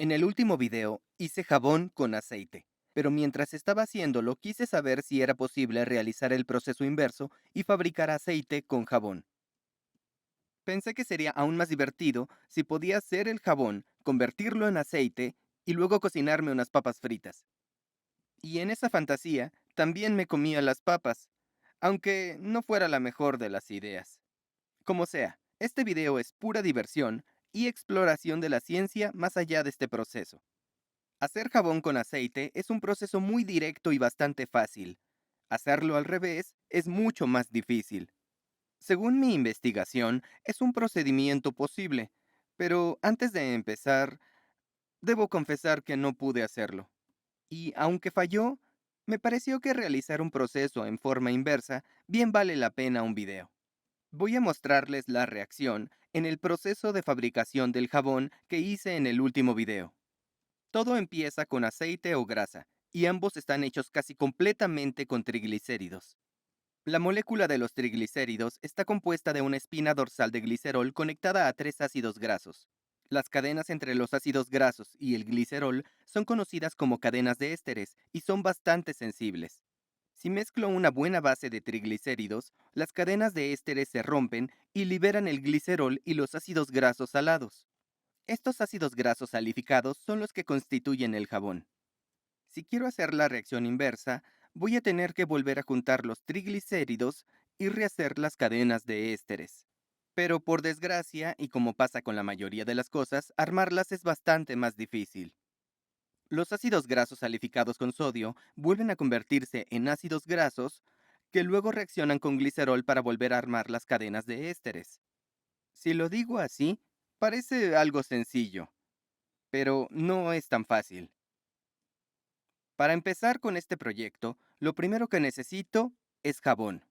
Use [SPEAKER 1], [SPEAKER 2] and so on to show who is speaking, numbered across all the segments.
[SPEAKER 1] En el último video hice jabón con aceite, pero mientras estaba haciéndolo quise saber si era posible realizar el proceso inverso y fabricar aceite con jabón. Pensé que sería aún más divertido si podía hacer el jabón, convertirlo en aceite y luego cocinarme unas papas fritas. Y en esa fantasía también me comía las papas, aunque no fuera la mejor de las ideas. Como sea, este video es pura diversión y exploración de la ciencia más allá de este proceso. Hacer jabón con aceite es un proceso muy directo y bastante fácil. Hacerlo al revés es mucho más difícil. Según mi investigación, es un procedimiento posible, pero antes de empezar, debo confesar que no pude hacerlo. Y aunque falló, me pareció que realizar un proceso en forma inversa bien vale la pena un video. Voy a mostrarles la reacción en el proceso de fabricación del jabón que hice en el último video. Todo empieza con aceite o grasa, y ambos están hechos casi completamente con triglicéridos. La molécula de los triglicéridos está compuesta de una espina dorsal de glicerol conectada a tres ácidos grasos. Las cadenas entre los ácidos grasos y el glicerol son conocidas como cadenas de ésteres y son bastante sensibles. Si mezclo una buena base de triglicéridos, las cadenas de ésteres se rompen y liberan el glicerol y los ácidos grasos salados. Estos ácidos grasos salificados son los que constituyen el jabón. Si quiero hacer la reacción inversa, voy a tener que volver a juntar los triglicéridos y rehacer las cadenas de ésteres. Pero por desgracia, y como pasa con la mayoría de las cosas, armarlas es bastante más difícil. Los ácidos grasos salificados con sodio vuelven a convertirse en ácidos grasos que luego reaccionan con glicerol para volver a armar las cadenas de ésteres. Si lo digo así, parece algo sencillo, pero no es tan fácil. Para empezar con este proyecto, lo primero que necesito es jabón.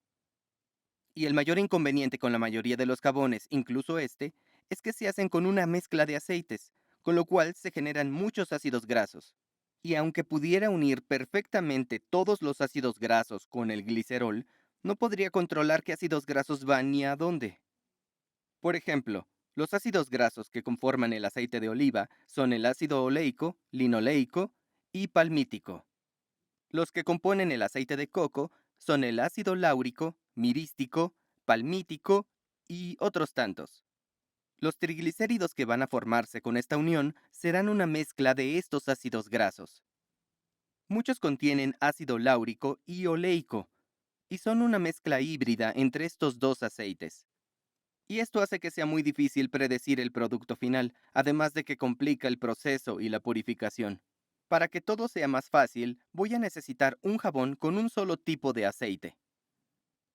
[SPEAKER 1] Y el mayor inconveniente con la mayoría de los jabones, incluso este, es que se hacen con una mezcla de aceites, con lo cual se generan muchos ácidos grasos. Y aunque pudiera unir perfectamente todos los ácidos grasos con el glicerol, no podría controlar qué ácidos grasos van ni a dónde. Por ejemplo, los ácidos grasos que conforman el aceite de oliva son el ácido oleico, linoleico y palmítico. Los que componen el aceite de coco son el ácido láurico, mirístico, palmítico y otros tantos. Los triglicéridos que van a formarse con esta unión serán una mezcla de estos ácidos grasos. Muchos contienen ácido láurico y oleico, y son una mezcla híbrida entre estos dos aceites. Y esto hace que sea muy difícil predecir el producto final, además de que complica el proceso y la purificación. Para que todo sea más fácil, voy a necesitar un jabón con un solo tipo de aceite.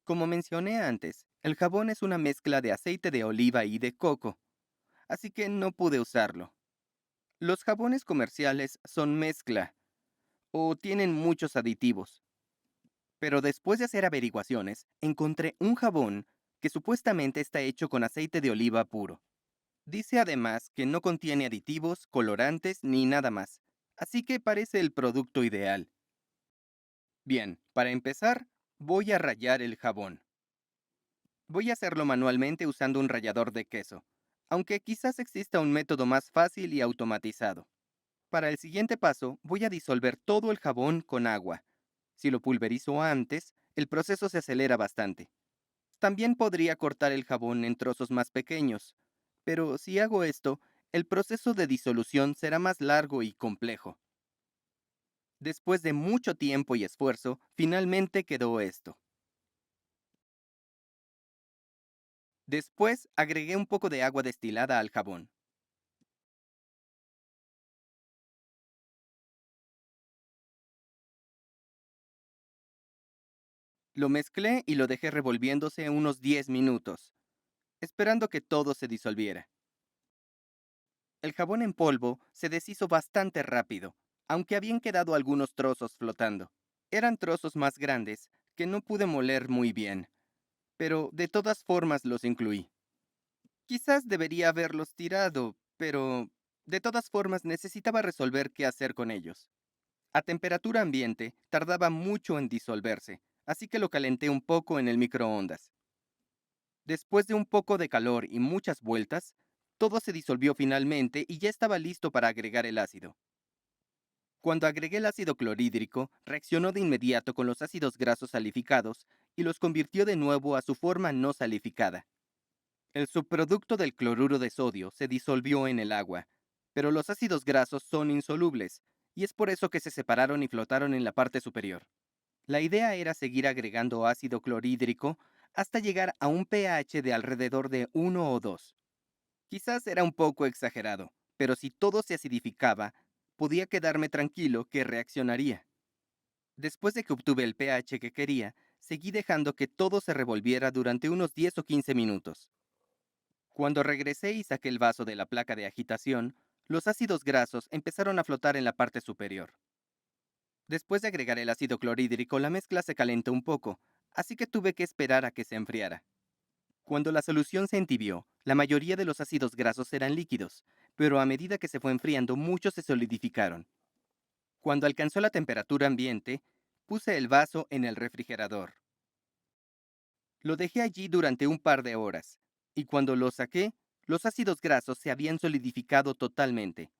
[SPEAKER 1] Como mencioné antes, el jabón es una mezcla de aceite de oliva y de coco, así que no pude usarlo. Los jabones comerciales son mezcla, o tienen muchos aditivos, pero después de hacer averiguaciones, encontré un jabón que supuestamente está hecho con aceite de oliva puro. Dice además que no contiene aditivos, colorantes ni nada más, así que parece el producto ideal. Bien, para empezar, voy a rallar el jabón. Voy a hacerlo manualmente usando un rallador de queso, aunque quizás exista un método más fácil y automatizado. Para el siguiente paso, voy a disolver todo el jabón con agua. Si lo pulverizo antes, el proceso se acelera bastante. También podría cortar el jabón en trozos más pequeños, pero si hago esto, el proceso de disolución será más largo y complejo. Después de mucho tiempo y esfuerzo, finalmente quedó esto. Después agregué un poco de agua destilada al jabón. Lo mezclé y lo dejé revolviéndose unos 10 minutos, esperando que todo se disolviera. El jabón en polvo se deshizo bastante rápido, aunque habían quedado algunos trozos flotando. Eran trozos más grandes que no pude moler muy bien, pero de todas formas los incluí. Quizás debería haberlos tirado, pero de todas formas necesitaba resolver qué hacer con ellos. A temperatura ambiente tardaba mucho en disolverse, así que lo calenté un poco en el microondas. Después de un poco de calor y muchas vueltas, Todo se disolvió finalmente y ya estaba listo para agregar el ácido. Cuando agregué el ácido clorhídrico, reaccionó de inmediato con los ácidos grasos salificados y los convirtió de nuevo a su forma no salificada. El subproducto del cloruro de sodio se disolvió en el agua, pero los ácidos grasos son insolubles, y es por eso que se separaron y flotaron en la parte superior. La idea era seguir agregando ácido clorhídrico hasta llegar a un pH de alrededor de 1 o 2. Quizás era un poco exagerado, pero si todo se acidificaba, podía quedarme tranquilo que reaccionaría. Después de que obtuve el pH que quería, seguí dejando que todo se revolviera durante unos 10 o 15 minutos. Cuando regresé y saqué el vaso de la placa de agitación, los ácidos grasos empezaron a flotar en la parte superior. Después de agregar el ácido clorhídrico, la mezcla se calentó un poco, así que tuve que esperar a que se enfriara. Cuando la solución se entibió, la mayoría de los ácidos grasos eran líquidos, pero a medida que se fue enfriando, muchos se solidificaron. Cuando alcanzó la temperatura ambiente, puse el vaso en el refrigerador. Lo dejé allí durante un par de horas, y cuando lo saqué, los ácidos grasos se habían solidificado totalmente.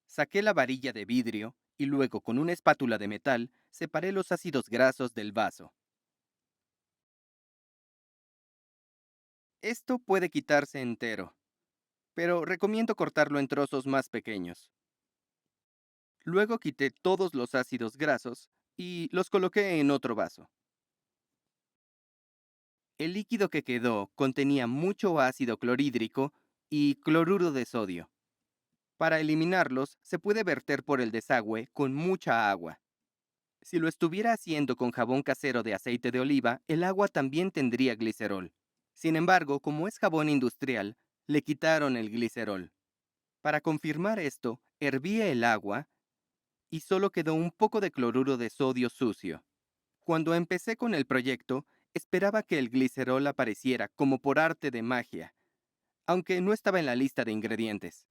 [SPEAKER 1] Saqué la varilla de vidrio y luego con una espátula de metal separé los ácidos grasos del vaso. Esto puede quitarse entero, pero recomiendo cortarlo en trozos más pequeños. Luego quité todos los ácidos grasos y los coloqué en otro vaso. El líquido que quedó contenía mucho ácido clorhídrico y cloruro de sodio. Para eliminarlos, se puede verter por el desagüe con mucha agua. Si lo estuviera haciendo con jabón casero de aceite de oliva, el agua también tendría glicerol. Sin embargo, como es jabón industrial, le quitaron el glicerol. Para confirmar esto, herví el agua y solo quedó un poco de cloruro de sodio sucio. Cuando empecé con el proyecto, esperaba que el glicerol apareciera como por arte de magia, aunque no estaba en la lista de ingredientes.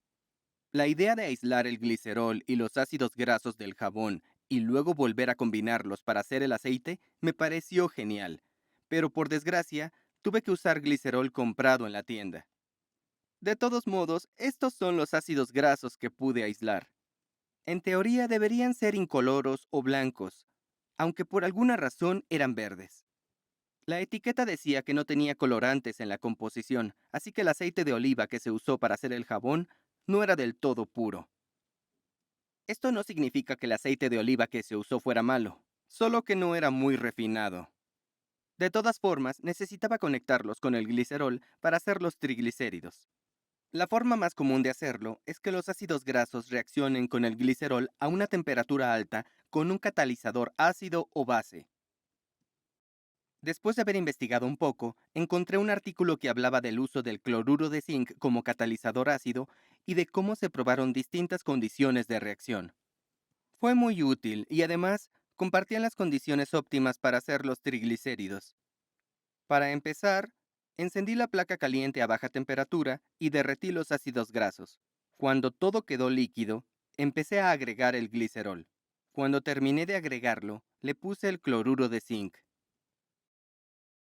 [SPEAKER 1] La idea de aislar el glicerol y los ácidos grasos del jabón y luego volver a combinarlos para hacer el aceite me pareció genial, pero por desgracia tuve que usar glicerol comprado en la tienda. De todos modos, estos son los ácidos grasos que pude aislar. En teoría deberían ser incoloros o blancos, aunque por alguna razón eran verdes. La etiqueta decía que no tenía colorantes en la composición, así que el aceite de oliva que se usó para hacer el jabón no era del todo puro. Esto no significa que el aceite de oliva que se usó fuera malo, solo que no era muy refinado. De todas formas, necesitaba conectarlos con el glicerol para hacer los triglicéridos. La forma más común de hacerlo es que los ácidos grasos reaccionen con el glicerol a una temperatura alta con un catalizador ácido o base. Después de haber investigado un poco, encontré un artículo que hablaba del uso del cloruro de zinc como catalizador ácido y de cómo se probaron distintas condiciones de reacción. Fue muy útil y además compartían las condiciones óptimas para hacer los triglicéridos. Para empezar, encendí la placa caliente a baja temperatura y derretí los ácidos grasos. Cuando todo quedó líquido, empecé a agregar el glicerol. Cuando terminé de agregarlo, le puse el cloruro de zinc.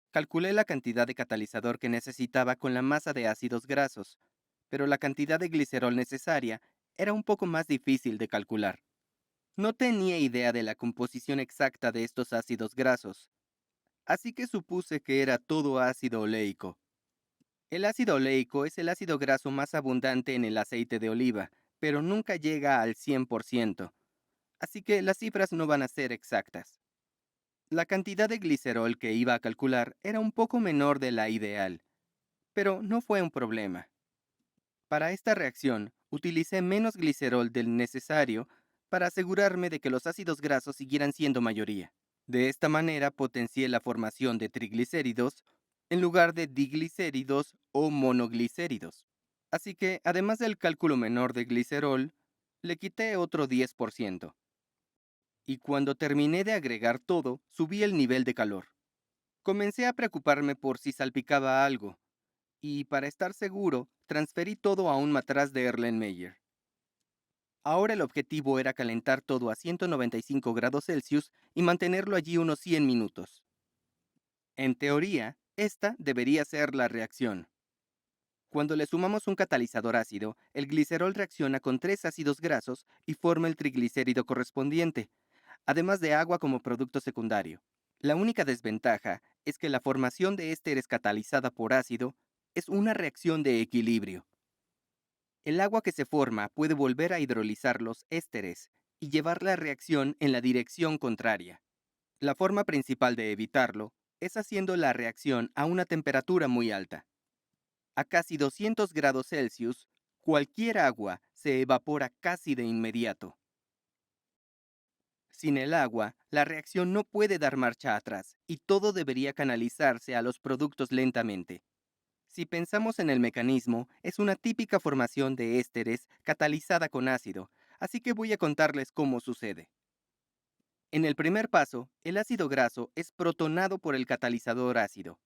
[SPEAKER 1] Calculé la cantidad de catalizador que necesitaba con la masa de ácidos grasos, pero la cantidad de glicerol necesaria era un poco más difícil de calcular. No tenía idea de la composición exacta de estos ácidos grasos, así que supuse que era todo ácido oleico. El ácido oleico es el ácido graso más abundante en el aceite de oliva, pero nunca llega al 100%, así que las cifras no van a ser exactas. La cantidad de glicerol que iba a calcular era un poco menor de la ideal, pero no fue un problema. Para esta reacción, utilicé menos glicerol del necesario para asegurarme de que los ácidos grasos siguieran siendo mayoría. De esta manera potencié la formación de triglicéridos en lugar de diglicéridos o monoglicéridos. Así que, además del cálculo menor de glicerol, le quité otro 10%. Y cuando terminé de agregar todo, subí el nivel de calor. Comencé a preocuparme por si salpicaba algo, y para estar seguro, transferí todo a un matraz de Erlenmeyer. Ahora el objetivo era calentar todo a 195 grados Celsius y mantenerlo allí unos 100 minutos. En teoría, esta debería ser la reacción. Cuando le sumamos un catalizador ácido, el glicerol reacciona con tres ácidos grasos y forma el triglicérido correspondiente, además de agua como producto secundario. La única desventaja es que la formación de ésteres catalizada por ácido es una reacción de equilibrio. El agua que se forma puede volver a hidrolizar los ésteres y llevar la reacción en la dirección contraria. La forma principal de evitarlo es haciendo la reacción a una temperatura muy alta. A casi 200 grados Celsius, cualquier agua se evapora casi de inmediato. Sin el agua, la reacción no puede dar marcha atrás y todo debería canalizarse a los productos lentamente. Si pensamos en el mecanismo, es una típica formación de ésteres catalizada con ácido, así que voy a contarles cómo sucede. En el primer paso, el ácido graso es protonado por el catalizador ácido.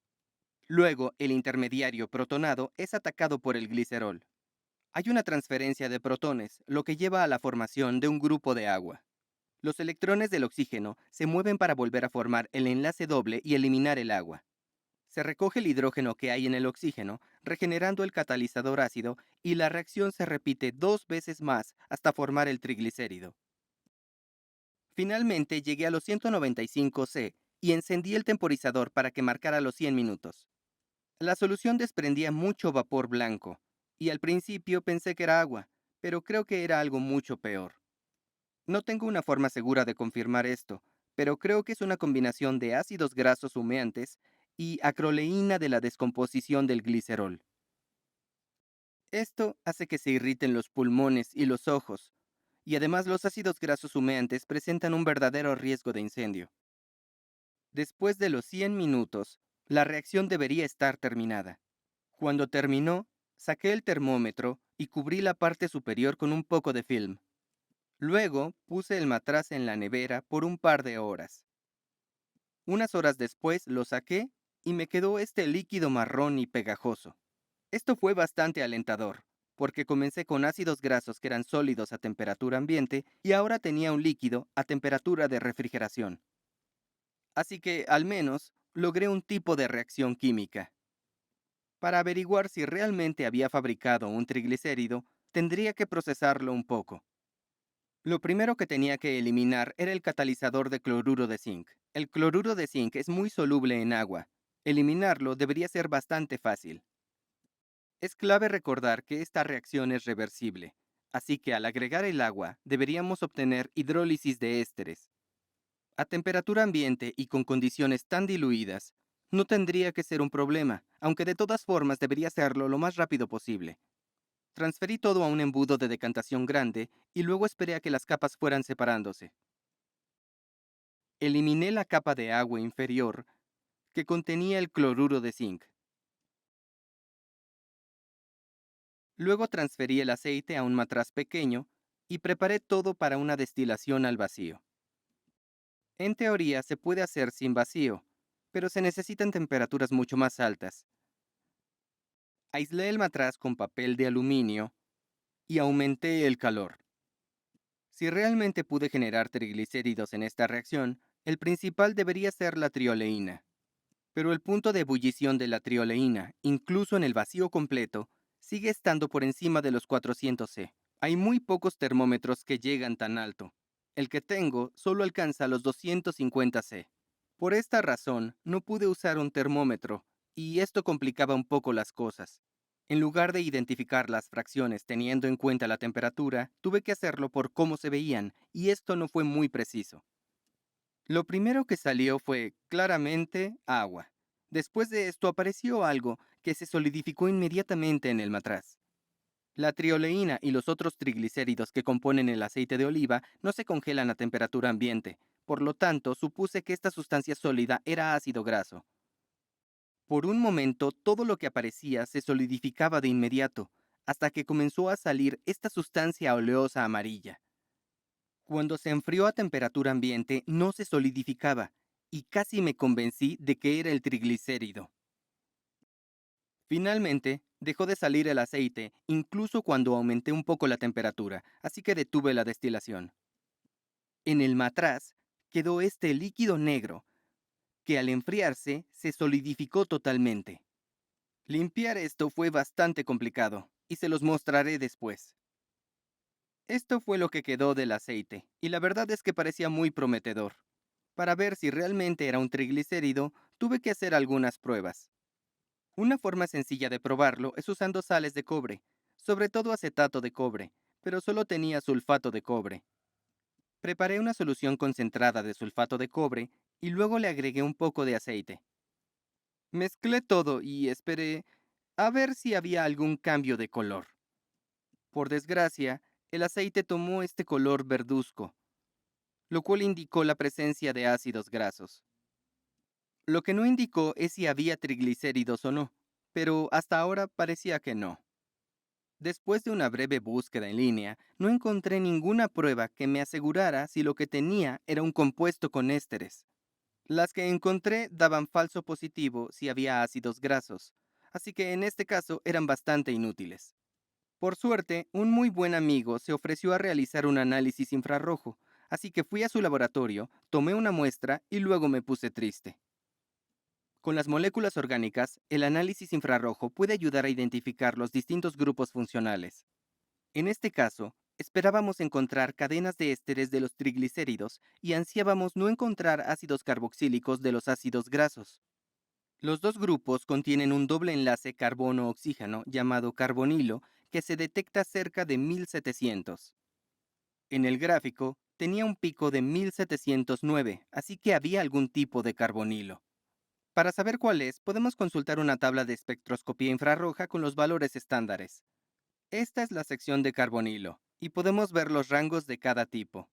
[SPEAKER 1] Luego, el intermediario protonado es atacado por el glicerol. Hay una transferencia de protones, lo que lleva a la formación de un grupo de agua. Los electrones del oxígeno se mueven para volver a formar el enlace doble y eliminar el agua. Se recoge el hidrógeno que hay en el oxígeno, regenerando el catalizador ácido, y la reacción se repite 2 veces más hasta formar el triglicérido. Finalmente llegué a los 195 C y encendí el temporizador para que marcara los 100 minutos. La solución desprendía mucho vapor blanco, y al principio pensé que era agua, pero creo que era algo mucho peor. No tengo una forma segura de confirmar esto, pero creo que es una combinación de ácidos grasos humeantes y acroleína de la descomposición del glicerol. Esto hace que se irriten los pulmones y los ojos, y además los ácidos grasos humeantes presentan un verdadero riesgo de incendio. Después de los 100 minutos, la reacción debería estar terminada. Cuando terminó, saqué el termómetro y cubrí la parte superior con un poco de film. Luego puse el matraz en la nevera por un par de horas. Unas horas después lo saqué y me quedó este líquido marrón y pegajoso. Esto fue bastante alentador, porque comencé con ácidos grasos que eran sólidos a temperatura ambiente y ahora tenía un líquido a temperatura de refrigeración. Así que, al menos, logré un tipo de reacción química. Para averiguar si realmente había fabricado un triglicérido, tendría que procesarlo un poco. Lo primero que tenía que eliminar era el catalizador de cloruro de zinc. El cloruro de zinc es muy soluble en agua. Eliminarlo debería ser bastante fácil. Es clave recordar que esta reacción es reversible, así que al agregar el agua deberíamos obtener hidrólisis de ésteres. A temperatura ambiente y con condiciones tan diluidas, no tendría que ser un problema, aunque de todas formas debería hacerlo lo más rápido posible. Transferí todo a un embudo de decantación grande y luego esperé a que las capas fueran separándose. Eliminé la capa de agua inferior que contenía el cloruro de zinc. Luego transferí el aceite a un matraz pequeño y preparé todo para una destilación al vacío. En teoría se puede hacer sin vacío, pero se necesitan temperaturas mucho más altas. Aislé el matraz con papel de aluminio y aumenté el calor. Si realmente pude generar triglicéridos en esta reacción, el principal debería ser la trioleína. Pero el punto de ebullición de la trioleína, incluso en el vacío completo, sigue estando por encima de los 400 C. Hay muy pocos termómetros que llegan tan alto. El que tengo solo alcanza los 250 C. Por esta razón, no pude usar un termómetro, y esto complicaba un poco las cosas. En lugar de identificar las fracciones teniendo en cuenta la temperatura, tuve que hacerlo por cómo se veían, y esto no fue muy preciso. Lo primero que salió fue, claramente, agua. Después de esto apareció algo que se solidificó inmediatamente en el matraz. La trioleína y los otros triglicéridos que componen el aceite de oliva no se congelan a temperatura ambiente, por lo tanto supuse que esta sustancia sólida era ácido graso. Por un momento todo lo que aparecía se solidificaba de inmediato, hasta que comenzó a salir esta sustancia oleosa amarilla. Cuando se enfrió a temperatura ambiente no se solidificaba, y casi me convencí de que era el triglicérido. Finalmente, dejó de salir el aceite incluso cuando aumenté un poco la temperatura, así que detuve la destilación. En el matraz quedó este líquido negro, que al enfriarse se solidificó totalmente. Limpiar esto fue bastante complicado, y se los mostraré después. Esto fue lo que quedó del aceite, y la verdad es que parecía muy prometedor. Para ver si realmente era un triglicérido, tuve que hacer algunas pruebas. Una forma sencilla de probarlo es usando sales de cobre, sobre todo acetato de cobre, pero solo tenía sulfato de cobre. Preparé una solución concentrada de sulfato de cobre y luego le agregué un poco de aceite. Mezclé todo y esperé a ver si había algún cambio de color. Por desgracia, el aceite tomó este color verduzco, lo cual indicó la presencia de ácidos grasos. Lo que no indicó es si había triglicéridos o no, pero hasta ahora parecía que no. Después de una breve búsqueda en línea, no encontré ninguna prueba que me asegurara si lo que tenía era un compuesto con ésteres. Las que encontré daban falso positivo si había ácidos grasos, así que en este caso eran bastante inútiles. Por suerte, un muy buen amigo se ofreció a realizar un análisis infrarrojo, así que fui a su laboratorio, tomé una muestra y luego me puse triste. Con las moléculas orgánicas, el análisis infrarrojo puede ayudar a identificar los distintos grupos funcionales. En este caso, esperábamos encontrar cadenas de ésteres de los triglicéridos y ansiábamos no encontrar ácidos carboxílicos de los ácidos grasos. Los dos grupos contienen un doble enlace carbono-oxígeno llamado carbonilo que se detecta cerca de 1700. En el gráfico tenía un pico de 1709, así que había algún tipo de carbonilo. Para saber cuál es, podemos consultar una tabla de espectroscopía infrarroja con los valores estándares. Esta es la sección de carbonilo, y podemos ver los rangos de cada tipo.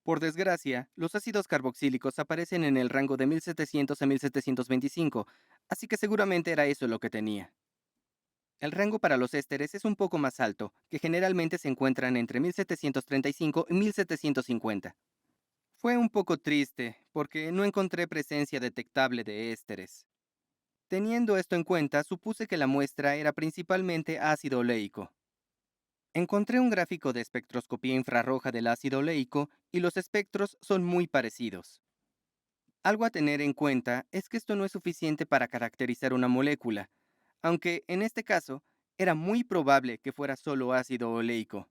[SPEAKER 1] Por desgracia, los ácidos carboxílicos aparecen en el rango de 1700 a 1725, así que seguramente era eso lo que tenía. El rango para los ésteres es un poco más alto, que generalmente se encuentran entre 1735 y 1750. Fue un poco triste, porque no encontré presencia detectable de ésteres. Teniendo esto en cuenta, supuse que la muestra era principalmente ácido oleico. Encontré un gráfico de espectroscopía infrarroja del ácido oleico y los espectros son muy parecidos. Algo a tener en cuenta es que esto no es suficiente para caracterizar una molécula, aunque en este caso era muy probable que fuera solo ácido oleico.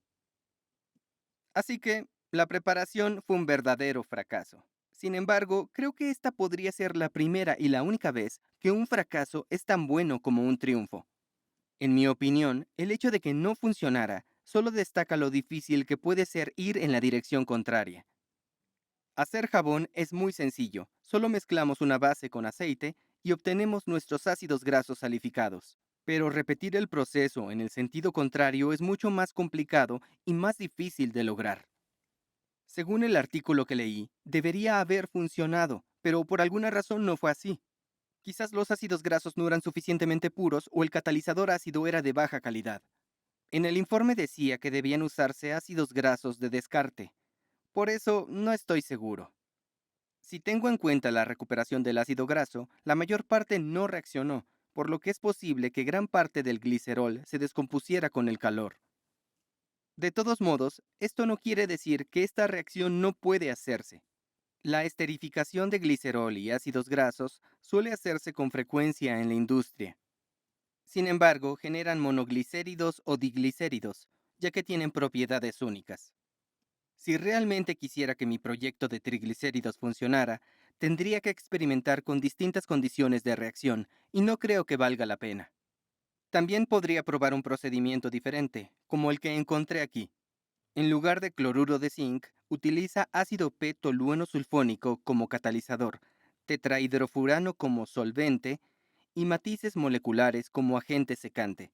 [SPEAKER 1] Así que la preparación fue un verdadero fracaso. Sin embargo, creo que esta podría ser la primera y la única vez que un fracaso es tan bueno como un triunfo. En mi opinión, el hecho de que no funcionara solo destaca lo difícil que puede ser ir en la dirección contraria. Hacer jabón es muy sencillo, solo mezclamos una base con aceite y obtenemos nuestros ácidos grasos salificados. Pero repetir el proceso en el sentido contrario es mucho más complicado y más difícil de lograr. Según el artículo que leí, debería haber funcionado, pero por alguna razón no fue así. Quizás los ácidos grasos no eran suficientemente puros o el catalizador ácido era de baja calidad. En el informe decía que debían usarse ácidos grasos de descarte. Por eso no estoy seguro. Si tengo en cuenta la recuperación del ácido graso, la mayor parte no reaccionó, por lo que es posible que gran parte del glicerol se descompusiera con el calor. De todos modos, esto no quiere decir que esta reacción no puede hacerse. La esterificación de glicerol y ácidos grasos suele hacerse con frecuencia en la industria. Sin embargo, generan monoglicéridos o diglicéridos, ya que tienen propiedades únicas. Si realmente quisiera que mi proyecto de triglicéridos funcionara, tendría que experimentar con distintas condiciones de reacción, y no creo que valga la pena. También podría probar un procedimiento diferente, como el que encontré aquí. En lugar de cloruro de zinc, utiliza ácido p-tolueno sulfónico como catalizador, tetrahidrofurano como solvente y matices moleculares como agente secante.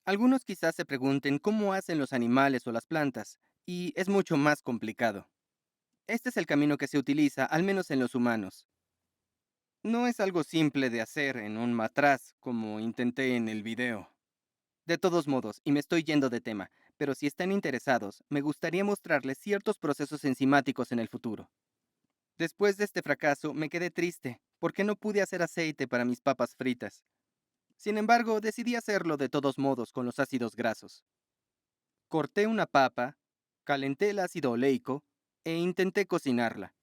[SPEAKER 1] Algunos quizás se pregunten cómo hacen los animales o las plantas, y es mucho más complicado. Este es el camino que se utiliza, al menos en los humanos. No es algo simple de hacer en un matraz, como intenté en el video. De todos modos, y me estoy yendo de tema, pero si están interesados, me gustaría mostrarles ciertos procesos enzimáticos en el futuro. Después de este fracaso, me quedé triste, porque no pude hacer aceite para mis papas fritas. Sin embargo, decidí hacerlo de todos modos con los ácidos grasos. Corté una papa, calenté el ácido oleico e intenté cocinarla.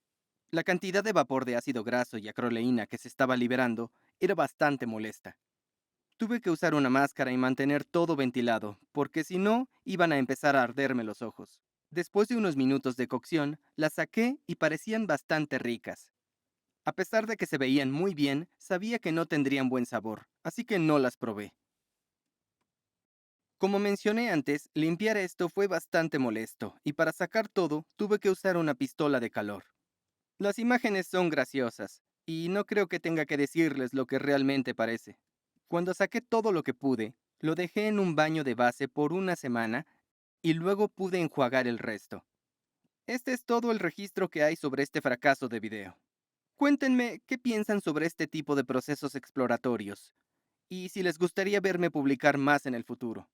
[SPEAKER 1] La cantidad de vapor de ácido graso y acroleína que se estaba liberando era bastante molesta. Tuve que usar una máscara y mantener todo ventilado, porque si no, iban a empezar a arderme los ojos. Después de unos minutos de cocción, las saqué y parecían bastante ricas. A pesar de que se veían muy bien, sabía que no tendrían buen sabor, así que no las probé. Como mencioné antes, limpiar esto fue bastante molesto, y para sacar todo, tuve que usar una pistola de calor. Las imágenes son graciosas, y no creo que tenga que decirles lo que realmente parece. Cuando saqué todo lo que pude, lo dejé en un baño de base por una semana y luego pude enjuagar el resto. Este es todo el registro que hay sobre este fracaso de video. Cuéntenme qué piensan sobre este tipo de procesos exploratorios y si les gustaría verme publicar más en el futuro.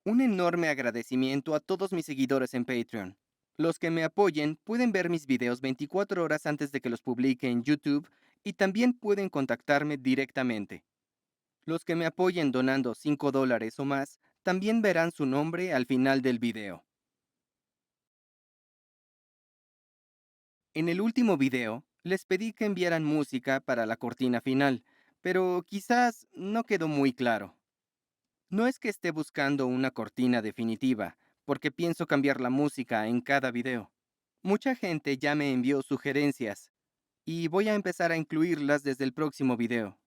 [SPEAKER 1] Un enorme agradecimiento a todos mis seguidores en Patreon. Los que me apoyen pueden ver mis videos 24 horas antes de que los publique en YouTube y también pueden contactarme directamente. Los que me apoyen donando $5 o más también verán su nombre al final del video. En el último video, les pedí que enviaran música para la cortina final, pero quizás no quedó muy claro. No es que esté buscando una cortina definitiva, porque pienso cambiar la música en cada video. Mucha gente ya me envió sugerencias, y voy a empezar a incluirlas desde el próximo video.